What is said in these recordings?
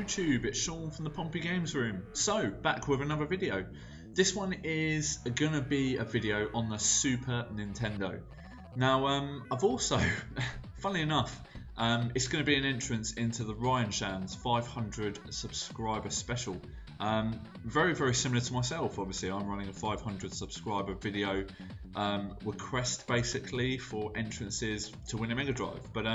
YouTube, it's Sean from the Pompey Games Room. So, back with another video. This one is gonna be a video on the Super Nintendo. Now, I've also, funnily enough, it's gonna be an entrance into the TheRyanShands 500 subscriber special. Very, very similar to myself, obviously. I'm running a 500 subscriber video request, basically, for entrances to win a Mega Drive. But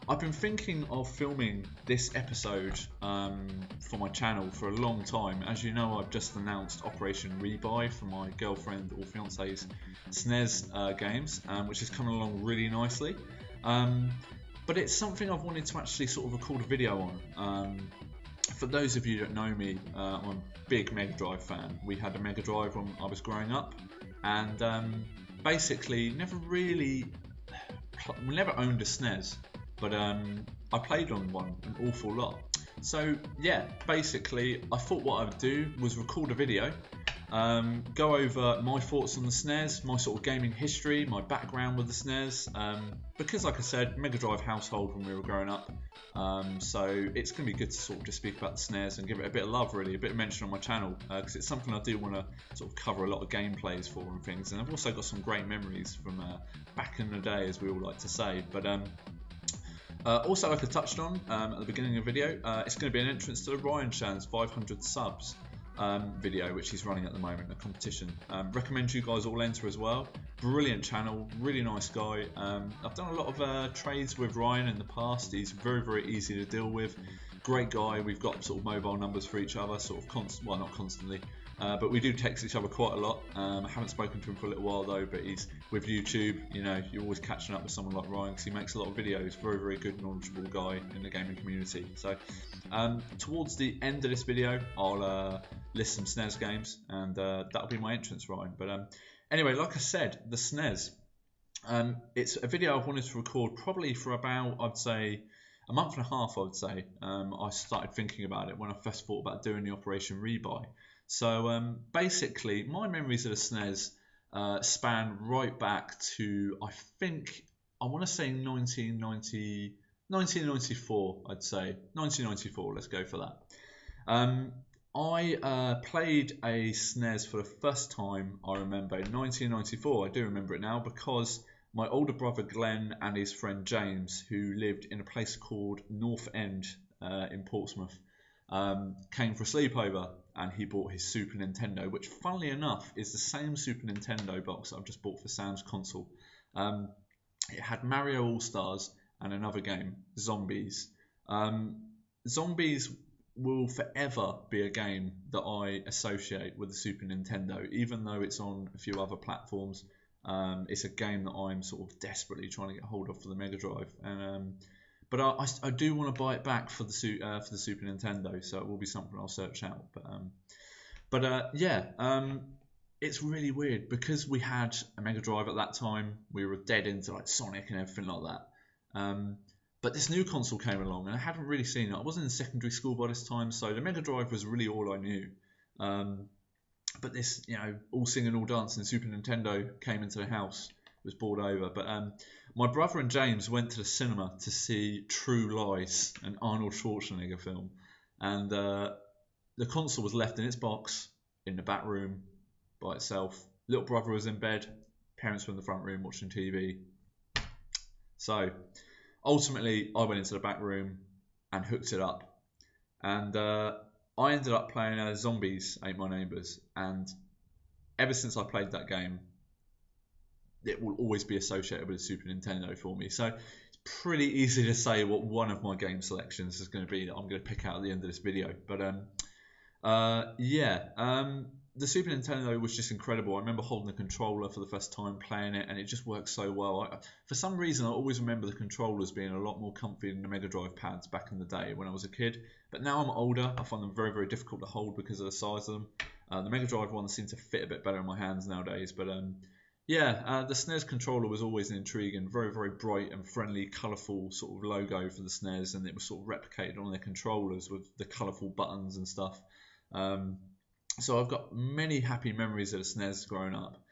I've been thinking of filming this episode for my channel for a long time. As you know, I've just announced Operation Rebuy for my girlfriend or fiance's SNES games, which is coming along really nicely. But it's something I've wanted to actually sort of record a video on. For those of you that know me, I'm a big Mega Drive fan. We had a Mega Drive when I was growing up, and basically we never owned a SNES, but I played on one an awful lot. So yeah, basically I thought what I would do was record a video, go over my thoughts on the SNES, my sort of gaming history, my background with the SNES, because like I said, Mega Drive household when we were growing up, so it's going to be good to sort of just speak about the SNES and give it a bit of love, really, a bit of mention on my channel, because it's something I do want to sort of cover a lot of gameplays for and things, and I've also got some great memories from back in the day, as we all like to say. But also, like I touched on at the beginning of the video, it's going to be an entrance to the TheRyanShands 500 subs video, which he's running at the moment, a competition. Recommend you guys all enter as well. Brilliant channel, really nice guy. I've done a lot of trades with Ryan in the past. He's very, very easy to deal with. Great guy. We've got sort of mobile numbers for each other, sort of well, not constantly, but we do text each other quite a lot. I haven't spoken to him for a little while though, but he's with YouTube. You know, you're always catching up with someone like Ryan because he makes a lot of videos. Very, very good, knowledgeable guy in the gaming community. So towards the end of this video, I'll list some SNES games, and that'll be my entrance, Ryan. But anyway, like I said, the SNES. It's a video I've wanted to record probably for about, I'd say, a month and a half. I would say I started thinking about it when I first thought about doing the Operation Rebuy. So basically, my memories of the SNES span right back to, I think, I want to say 1994, I'd say. 1994, let's go for that. I played a SNES for the first time, I remember, in 1994. I do remember it now because my older brother Glenn and his friend James, who lived in a place called North End in Portsmouth, came for a sleepover, and he bought his Super Nintendo, which funnily enough is the same Super Nintendo box that I've just bought for Sam's console. It had Mario All-Stars and another game, Zombies. Zombies will forever be a game that I associate with the Super Nintendo, even though it's on a few other platforms. It's a game that I'm sort of desperately trying to get hold of for the Mega Drive, and but I do want to buy it back for the Super Nintendo, so it will be something I'll search out. But yeah, it's really weird because we had a Mega Drive at that time. We were dead into like Sonic and everything like that. But this new console came along, and I hadn't really seen it. I wasn't in secondary school by this time, so the Mega Drive was really all I knew. But this, you know, all singing, all dancing Super Nintendo came into the house. Was bought over, but my brother and James went to the cinema to see True Lies, an Arnold Schwarzenegger film, and the console was left in its box in the back room by itself. Little brother was in bed, parents were in the front room watching TV. So ultimately, I went into the back room and hooked it up, and I ended up playing Zombies Ate My Neighbours, and ever since I played that game, it will always be associated with the Super Nintendo for me. So it's pretty easy to say what one of my game selections is going to be that I'm going to pick out at the end of this video. But the Super Nintendo was just incredible. I remember holding the controller for the first time, playing it, and it just worked so well. For some reason, I always remember the controllers being a lot more comfy than the Mega Drive pads back in the day when I was a kid. But now I'm older, I find them very, very difficult to hold because of the size of them. The Mega Drive ones seem to fit a bit better in my hands nowadays. But yeah, the SNES controller was always an intriguing, very, very bright and friendly, colourful sort of logo for the SNES, and it was sort of replicated on their controllers with the colourful buttons and stuff. So I've got many happy memories of the SNES growing up.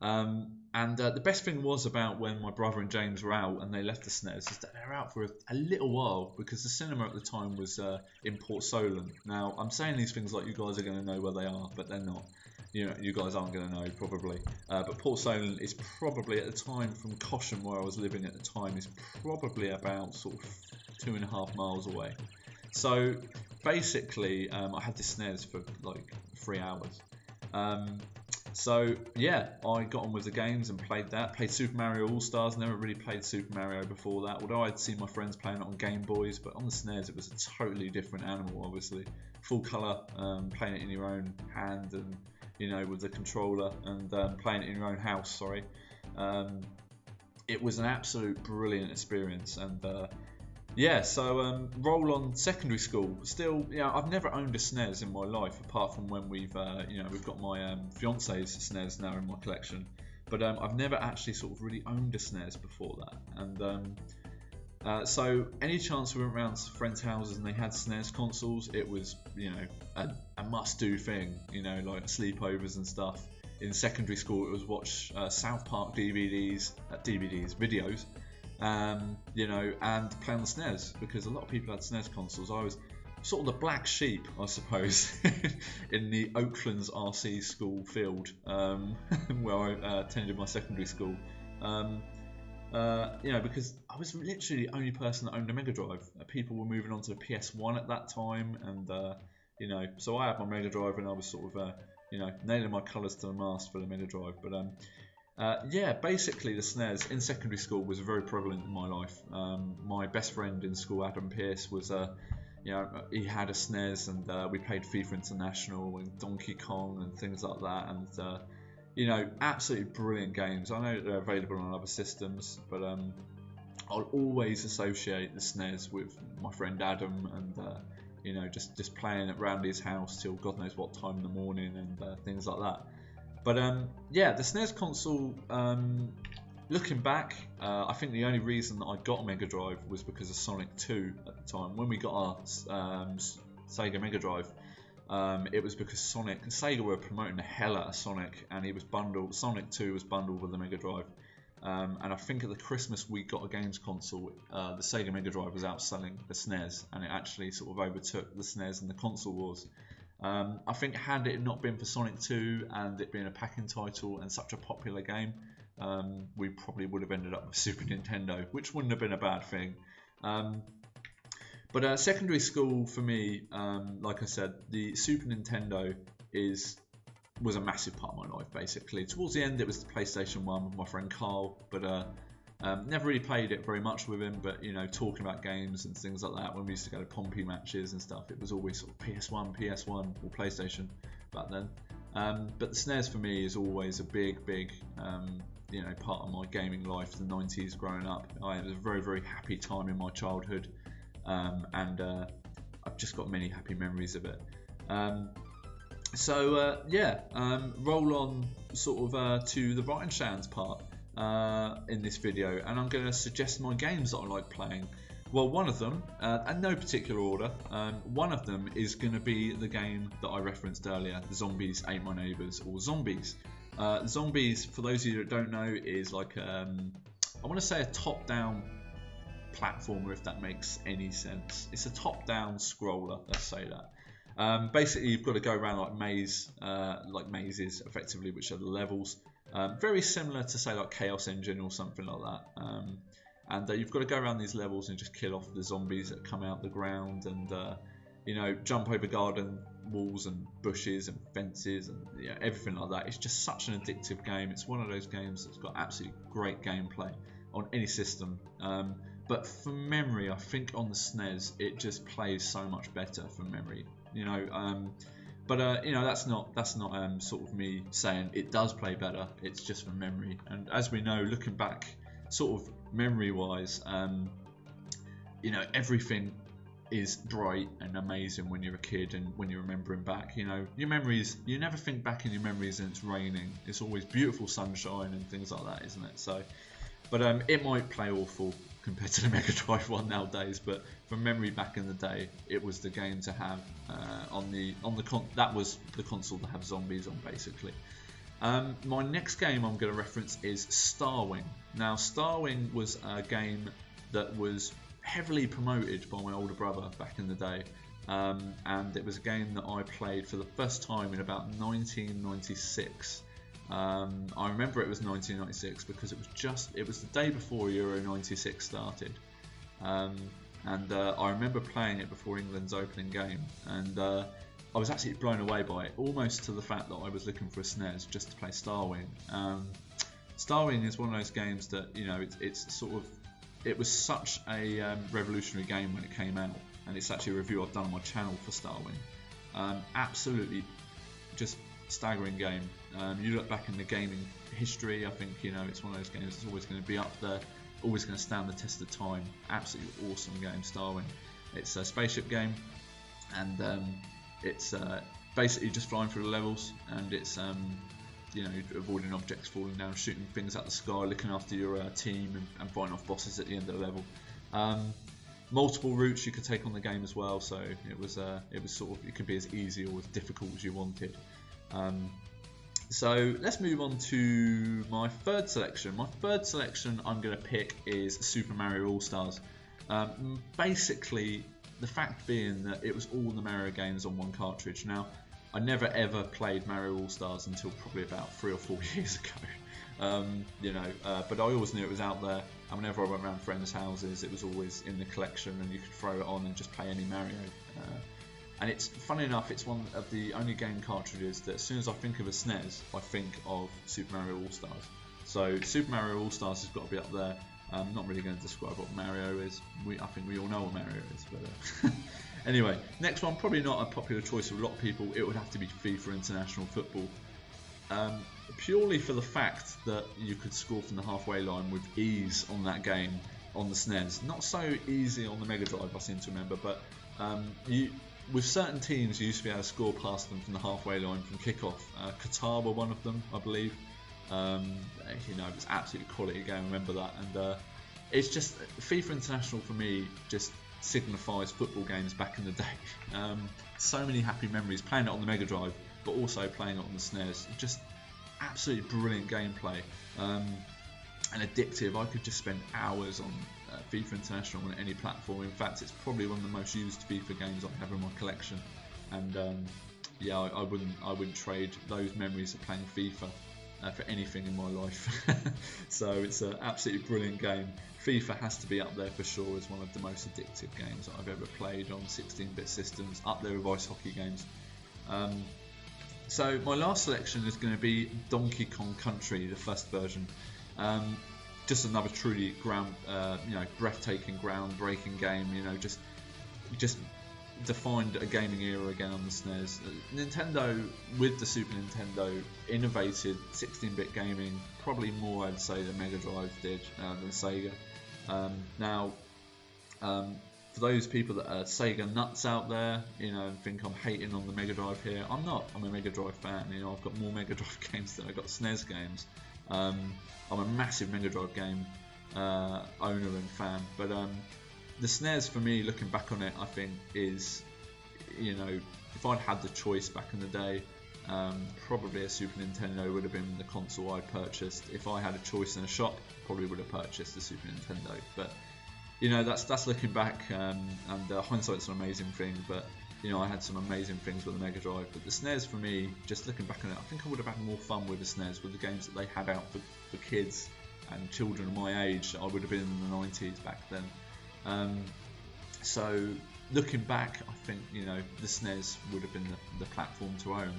And the best thing was about when my brother and James were out and they left the SNES is that they were out for a little while, because the cinema at the time was in Port Solent. Now, I'm saying these things like you guys are going to know where they are, but they're not. You know, you guys aren't going to know probably. But Port Solent is probably, at the time, from Caution, where I was living at the time, is probably about sort of 2.5 miles away. So basically, I had this SNES for like 3 hours. So yeah, I got on with the games and played that. Played Super Mario All Stars. Never really played Super Mario before that, although I'd seen my friends playing it on Game Boys. But on the SNES, it was a totally different animal. Obviously, full color, playing it in your own hand, and you know, with the controller, and playing it in your own house. Sorry, it was an absolute brilliant experience. And yeah, so roll on secondary school. Still, yeah, I've never owned a SNES in my life, apart from when we've got my fiance's SNES now in my collection. But I've never actually sort of really owned a SNES before that. And so any chance we went around to friends' houses and they had SNES consoles, it was, you know, a must-do thing. You know, like sleepovers and stuff. In secondary school, it was watch South Park videos. You know, and play on the SNES, because a lot of people had SNES consoles. I was sort of the black sheep, I suppose, in the Oakland's RC school field, where I attended my secondary school. You know, because I was literally the only person that owned a Mega Drive. People were moving on to the PS1 at that time, and you know, so I had my Mega Drive, and I was sort of you know, nailing my colours to the mast for the Mega Drive. But yeah, basically the SNES in secondary school was very prevalent in my life. My best friend in school, Adam Pearce, was you know, he had a SNES, and we played FIFA International and Donkey Kong and things like that, and you know, absolutely brilliant games. I know they're available on other systems, but I'll always associate the SNES with my friend Adam, and you know, just playing it around his house till God knows what time in the morning, and things like that. But yeah, the SNES console, looking back, I think the only reason that I got a Mega Drive was because of Sonic 2 at the time. When we got our Sega Mega Drive, it was because Sega were promoting the hell out of Sonic, and it was bundled. Sonic 2 was bundled with the Mega Drive. And I think at the Christmas we got a games console, the Sega Mega Drive was outselling the SNES, and it actually sort of overtook the SNES in the console wars. I think had it not been for Sonic 2 and it being a packing title and such a popular game, we probably would have ended up with Super Nintendo, which wouldn't have been a bad thing. But secondary school for me, like I said, the Super Nintendo was a massive part of my life, basically. Towards the end it was the PlayStation 1 with my friend Carl, but never really played it very much with him. But you know, talking about games and things like that, when we used to go to Pompey matches and stuff, it was always sort of PS1 or PlayStation back then. But the SNES for me is always a big you know, part of my gaming life. The 90s growing up, it was a very, very happy time in my childhood, and I've just got many happy memories of it. So yeah, roll on sort of to the TheRyanShands part in this video, and I'm going to suggest my games that I like playing. Well, one of them, and no particular order, one of them is going to be the game that I referenced earlier, Zombies Ate My Neighbours, or Zombies. Zombies, for those of you that don't know, is like, I want to say a top-down platformer, if that makes any sense. It's a top-down scroller, let's say that. Basically, you've got to go around like mazes, effectively, which are the levels. Very similar to, say, like Chaos Engine or something like that. And you've got to go around these levels and just kill off the zombies that come out the ground, and you know, jump over garden walls and bushes and fences and everything like that. It's just such an addictive game. It's one of those games that's got absolutely great gameplay on any system. But from memory, I think on the SNES it just plays so much better from memory. You know, but you know, that's not sort of me saying it does play better. It's just from memory. And as we know, looking back, sort of memory-wise, you know, everything is bright and amazing when you're a kid, and when you're remembering back, you know, your memories, you never think back in your memories and it's raining. It's always beautiful sunshine and things like that, isn't it? So, but it might play awful compared to the Mega Drive one nowadays, but from memory back in the day, it was the game to have that was the console to have zombies on, basically. My next game I'm going to reference is Starwing. Now, Starwing was a game that was heavily promoted by my older brother back in the day, and it was a game that I played for the first time in about 1996. I remember it was 1996 because it was the day before Euro 96 started, and I remember playing it before England's opening game, and I was absolutely blown away by it, almost to the fact that I was looking for a SNES just to play Starwing. Starwing is one of those games that, you know, it was such a revolutionary game when it came out, and it's actually a review I've done on my channel for Starwing. Absolutely just staggering game. You look back in the gaming history, I think, you know, it's one of those games that's always going to be up there, always going to stand the test of time. Absolutely awesome game, Starwing. It's a spaceship game, and it's basically just flying through the levels, and it's you know, avoiding objects falling down, shooting things out the sky, looking after your team, and fighting off bosses at the end of the level. Multiple routes you could take on the game as well, so it was sort of, it could be as easy or as difficult as you wanted. So let's move on to my third selection. My third selection I'm going to pick is Super Mario All-Stars. Basically, the fact being that it was all the Mario games on one cartridge. Now, I never ever played Mario All-Stars until probably about 3 or 4 years ago. You know, but I always knew it was out there, and whenever I went around friends' houses, it was always in the collection, and you could throw it on and just play any Mario. And it's, funny enough, it's one of the only game cartridges that as soon as I think of a SNES, I think of Super Mario All-Stars. So Super Mario All-Stars has got to be up there. I'm not really going to describe what Mario is. I think we all know what Mario is. But anyway, next one, probably not a popular choice for a lot of people. It would have to be FIFA International Football. Purely for the fact that you could score from the halfway line with ease on that game on the SNES. Not so easy on the Mega Drive, I seem to remember, but with certain teams you used to be able to score past them from the halfway line from kickoff. Qatar were one of them, I believe. You know, it's absolutely quality game, I remember that, and it's just, FIFA International for me just signifies football games back in the day. So many happy memories playing it on the Mega Drive, but also playing it on the SNES. Just absolutely brilliant gameplay, and addictive. I could just spend hours on FIFA International on any platform. In fact, it's probably one of the most used FIFA games I have in my collection, and yeah, I wouldn't trade those memories of playing FIFA for anything in my life. So it's an absolutely brilliant game. FIFA has to be up there for sure as one of the most addictive games that I've ever played on 16-bit systems, up there with ice hockey games. So my last selection is going to be Donkey Kong Country, the first version. Just another truly breathtaking, groundbreaking game. You know, just defined a gaming era again on the SNES. Nintendo, with the Super Nintendo, innovated 16-bit gaming probably more, I'd say, than Mega Drive did than Sega. Now, for those people that are Sega nuts out there, you know, and think I'm hating on the Mega Drive here, I'm not. I'm a Mega Drive fan. You know, I've got more Mega Drive games than I've got SNES games. I'm a massive Mega Drive game owner and fan, but the SNES for me, looking back on it, I think is, you know, if I'd had the choice back in the day, probably a Super Nintendo would have been the console I purchased. If I had a choice in a shop, probably would have purchased the Super Nintendo. But you know, that's looking back, and hindsight's an amazing thing. But you know, I had some amazing things with the Mega Drive. But the SNES for me, just looking back on it, I think I would have had more fun with the SNES, with the games that they had out for kids and children of my age. I would have been in the 90s back then. So looking back, I think, you know, the SNES would have been the platform to own.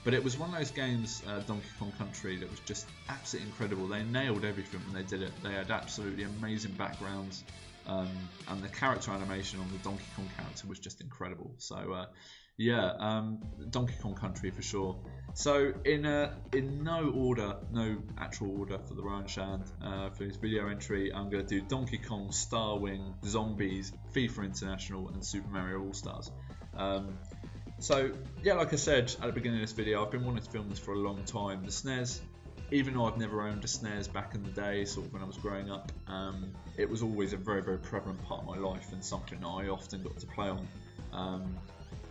But it was one of those games, Donkey Kong Country, that was just absolutely incredible. They nailed everything when they did it. They had absolutely amazing backgrounds, and the character animation on the Donkey Kong character was just incredible. So yeah, Donkey Kong Country for sure. So in no order, no actual order for the TheRyanShands for this video entry, I'm going to do Donkey Kong, Starwing, Zombies, FIFA International, and Super Mario All-Stars. So yeah, like I said at the beginning of this video, I've been wanting to film this for a long time. The SNES, even though I've never owned a SNES back in the day, sort of when I was growing up, it was always a very, very prevalent part of my life and something that I often got to play on.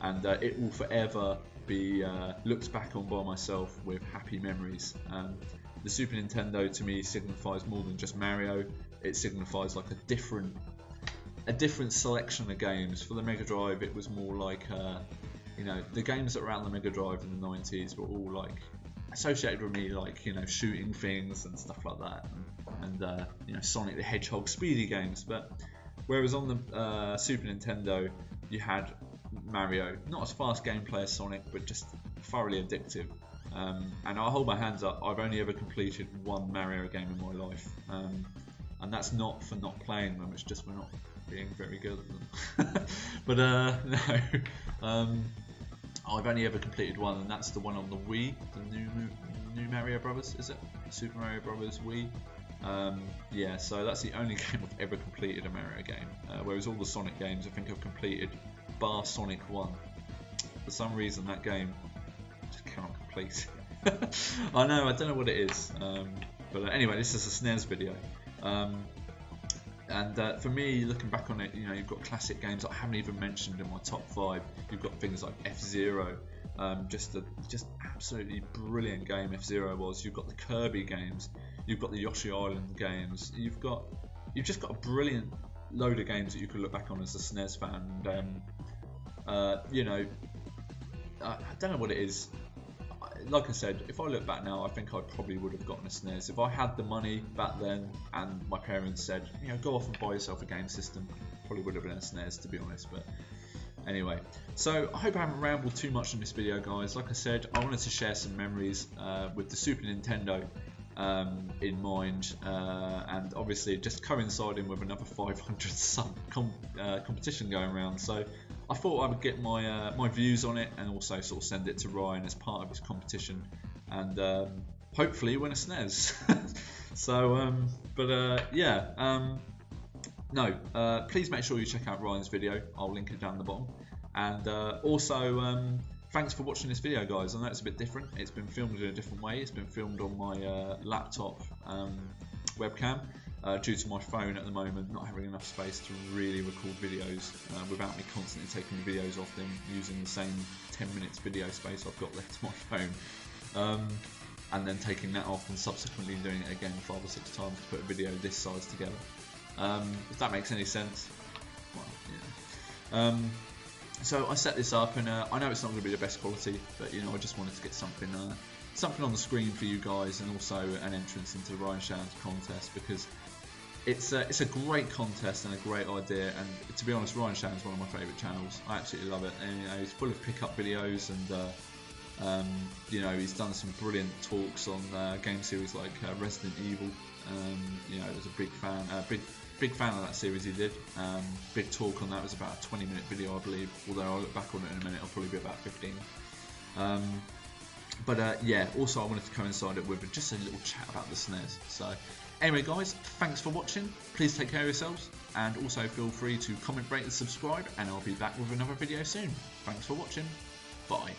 and it will forever be looked back on by myself with happy memories. The Super Nintendo to me signifies more than just Mario. It signifies like a different selection of games. For the Mega Drive, it was more like you know, the games that were out on the Mega Drive in the 90s were all like associated with me, like, you know, shooting things and stuff like that, and you know, Sonic the Hedgehog speedy games. But whereas on the Super Nintendo, you had Mario, not as fast gameplay as Sonic, but just thoroughly addictive. And I hold my hands up, I've only ever completed one Mario game in my life, and that's not for not playing them, it's just for not being very good at them. But no, I've only ever completed one, and that's the one on the Wii, the new Mario Brothers, is it? Super Mario Brothers Wii. Yeah, so that's the only game I've ever completed, a Mario game. Whereas all the Sonic games I think I've completed, bar Sonic 1. For some reason that game I just cannot complete. I know, I don't know what it is. But anyway, this is a SNES video. And for me, looking back on it, you know, you've got classic games that I haven't even mentioned in my top 5. You've got things like F-Zero, just absolutely brilliant game F-Zero was. You've got the Kirby games, you've got the Yoshi Island games, you've just got a brilliant load of games that you could look back on as a SNES fan. And you know, I don't know what it is. Like I said, if I look back now, I think I probably would have gotten a SNES. If I had the money back then and my parents said, you know, go off and buy yourself a game system, probably would have been a SNES, to be honest. But anyway, so I hope I haven't rambled too much in this video, guys. Like I said, I wanted to share some memories with the Super Nintendo in mind, and obviously just coinciding with another 500 sub competition going around. So I thought I would get my my views on it, and also sort of send it to Ryan as part of his competition, and hopefully win a SNES. So, yeah, no, please make sure you check out Ryan's video. I'll link it down the bottom, and also thanks for watching this video, guys. I know it's a bit different. It's been filmed in a different way. It's been filmed on my laptop webcam. Due to my phone at the moment not having enough space to really record videos without me constantly taking videos off them using the same 10 minutes video space I've got left on my phone, and then taking that off and subsequently doing it again 5 or 6 times to put a video this size together. If that makes any sense. Well, yeah. So I set this up, and I know it's not going to be the best quality, but you know, I just wanted to get something on the screen for you guys, and also an entrance into the TheRyanShands contest, because it's a great contest and a great idea. And to be honest, TheRyanShands is one of my favourite channels. I absolutely love it, and you know, he's full of pickup videos, and you know, he's done some brilliant talks on game series like Resident Evil. You know, I was a big fan of that series he did. Big talk on that, was about a 20-minute video, I believe, although I'll look back on it in a minute, it'll probably be about 15. But yeah, also I wanted to coincide it with just a little chat about the SNES. So anyway, guys, thanks for watching. Please take care of yourselves, and also feel free to comment, rate and subscribe, and I'll be back with another video soon. Thanks for watching. Bye.